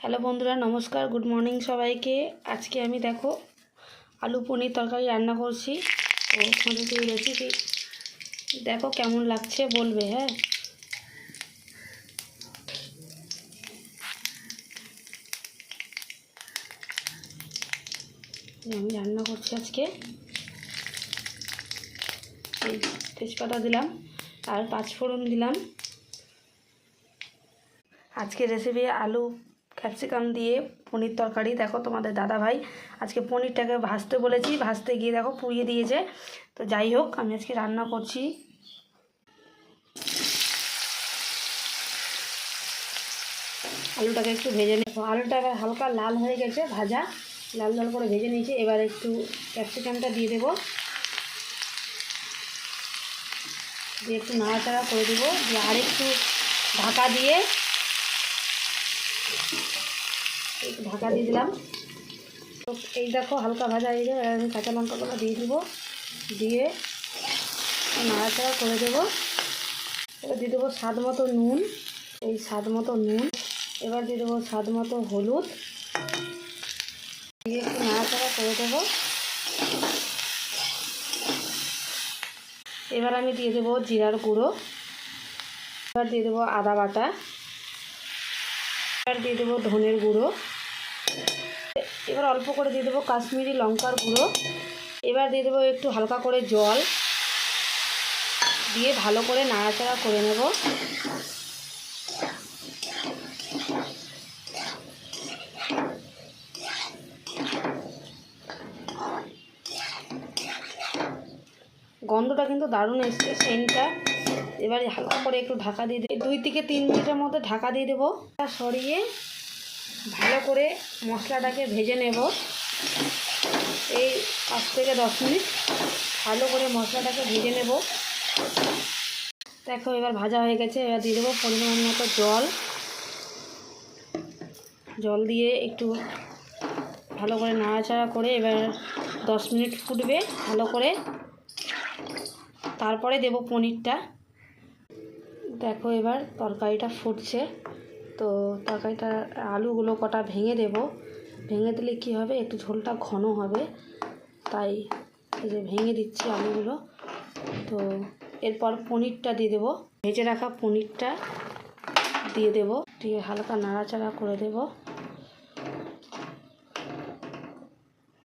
Hello বন্ধুরা, নমস্কার, good morning সবাইকে। আজকে আমি দেখো আলু পনির তরকারি রান্না করছি। তো তোমাদেরকে এই রেসিপি দেখো কেমন লাগছে বলবে। হ্যাঁ, আমি রান্না করছি আজকে। এই তেজপাতা দিলাম আর পাঁচফোড়ন দিলাম। আজকে রেসিপি আলু ক্যাপসিকাম দিয়ে পনির তরকারি। দেখো তোমাদের দাদা ভাই আজকে পনিরটাকে ভাজতে বলেছি, ভাজতে গিয়ে দেখো পুড়িয়ে দিয়েছে। তো যাই হোক, আমি আজকে রান্না করছি। আলুটাকে একটু ভেজে নেব। আলুটা এবার হালকা লাল হয়ে গেছে, ভাজা লাল লাল করে ভেজে নিয়েছি। এবার একটু ক্যাপসিকামটা দিয়ে দেবো, দিয়ে একটু নাড়াচাড়া করে দেবো, দিয়ে আর একটু ঢাকা দিয়ে দিলাম। তো এই দেখো হালকা ভাজা হয়ে যায়। আমি কাঁচা লঙ্কাগুলো দিয়ে দিব, দিয়ে নাড়াচাড়া করে দেবো। এবার দিয়ে দেবো স্বাদ মতো নুন, এই স্বাদ মতো নুন। এবার দিয়ে দেবো স্বাদ মতো হলুদ, দিয়ে একটু নাড়াচাড়া করে দেবো। এবার আমি দিয়ে দেবো জিরার গুঁড়ো, এবার দিয়ে দেবো আদা বাটা, এবার দিয়ে দেবো ধনের গুঁড়ো, এবার অল্প করে দিয়ে দেবো কাশ্মীরি লঙ্কার গুঁড়ো। এবার দিয়ে দেবো একটু হালকা করে জল, দিয়ে ভালো করে নাড়াচাড়া করে নেব। গন্ধটা কিন্তু দারুণ এসছে, সেন্টটা। এবারে হালকা করে একটু ঢাকা দিয়ে 2 থেকে 3 মিনিটের মধ্যে ঢাকা দিয়ে দেবো। সরিয়ে ভালো করে মশলাটাকে ভেজে নেব। এই 5 থেকে 10 মিনিট ভালো করে মশলাটাকে ভেজে নেব। দেখো এবার ভাজা হয়ে গেছে। এবার দিয়ে দেবো পরিমাণ মতো জল দিয়ে একটু ভালো করে নাড়াচাড়া করে এবার 10 মিনিট ফুটবে ভালো করে, তারপরে দেব পনিরটা। দেখো এবার তরকারিটা ফুটছে। তো তরকারিটা আলুগুলো কটা ভেঙে দেব, ভেঙে দিলে কি হবে, একটু ঝোলটা ঘন হবে, তাই এই যে ভেঙে দিচ্ছি আলুগুলো। তো এরপর পনিরটা দিয়ে দেবো, ভেজে রাখা পনিরটা দিয়ে দেবো, দিয়ে হালকা নাড়াচাড়া করে দেব।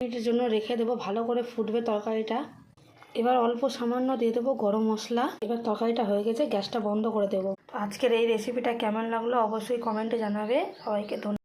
মিনিটের জন্য রেখে দেবো, ভালো করে ফুটবে তরকারিটা। এবার অল্প সামান্য দিয়ে দেবো গরম মশলা। এবার তরকারিটা হয়ে গেছে, গ্যাসটা বন্ধ করে দেবো। আজকের এই রেসিপিটা কেমন লাগলো অবশ্যই কমেন্টে জানাবে। সবাইকে ধন্যবাদ।